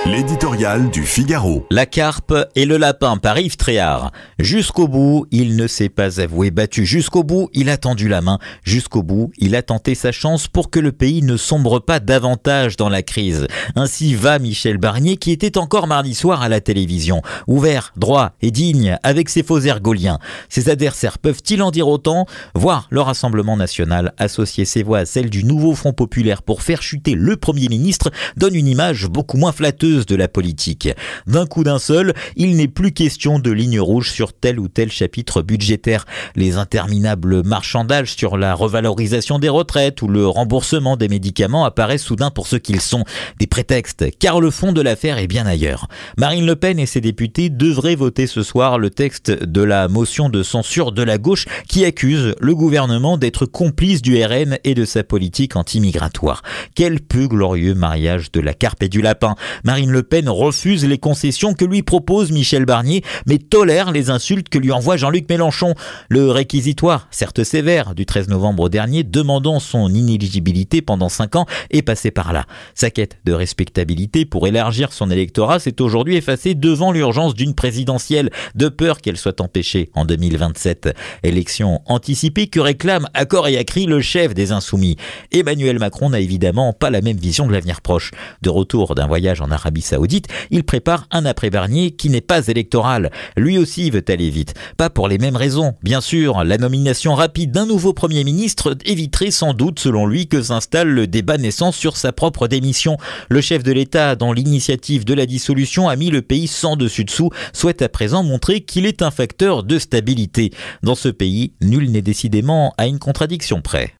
L'éditorial du Figaro. La carpe et le lapin par Yves Tréhard. Jusqu'au bout, il ne s'est pas avoué battu. Jusqu'au bout, il a tendu la main. Jusqu'au bout, il a tenté sa chance pour que le pays ne sombre pas davantage dans la crise. Ainsi va Michel Barnier qui était encore mardi soir à la télévision. Ouvert, droit et digne avec ses faux ergoliens. Ses adversaires peuvent-ils en dire autant? Voir le Rassemblement national associer ses voix à celles du nouveau Front populaire pour faire chuter le Premier ministre donne une image beaucoup moins flatteuse de la politique. D'un coup d'un seul, il n'est plus question de ligne rouge sur tel ou tel chapitre budgétaire. Les interminables marchandages sur la revalorisation des retraites ou le remboursement des médicaments apparaissent soudain pour ce qu'ils sont, des prétextes, car le fond de l'affaire est bien ailleurs. Marine Le Pen et ses députés devraient voter ce soir le texte de la motion de censure de la gauche qui accuse le gouvernement d'être complice du RN et de sa politique anti-migratoire. Quel peu glorieux mariage de la carpe et du lapin. Marine Le Pen refuse les concessions que lui propose Michel Barnier, mais tolère les insultes que lui envoie Jean-Luc Mélenchon. Le réquisitoire, certes sévère, du 13 novembre dernier, demandant son inéligibilité pendant 5 ans, est passé par là. Sa quête de respectabilité pour élargir son électorat s'est aujourd'hui effacée devant l'urgence d'une présidentielle, de peur qu'elle soit empêchée en 2027. Élection anticipée que réclame à corps et à cri le chef des Insoumis. Emmanuel Macron n'a évidemment pas la même vision de l'avenir proche. De retour d'un voyage en Arabie Saoudite, il prépare un après-Barnier qui n'est pas électoral. Lui aussi veut aller vite. Pas pour les mêmes raisons. Bien sûr, la nomination rapide d'un nouveau Premier ministre éviterait sans doute, selon lui, que s'installe le débat naissant sur sa propre démission. Le chef de l'État, dans l'initiative de la dissolution, a mis le pays sans dessus-dessous, souhaite à présent montrer qu'il est un facteur de stabilité. Dans ce pays, nul n'est décidément à une contradiction près.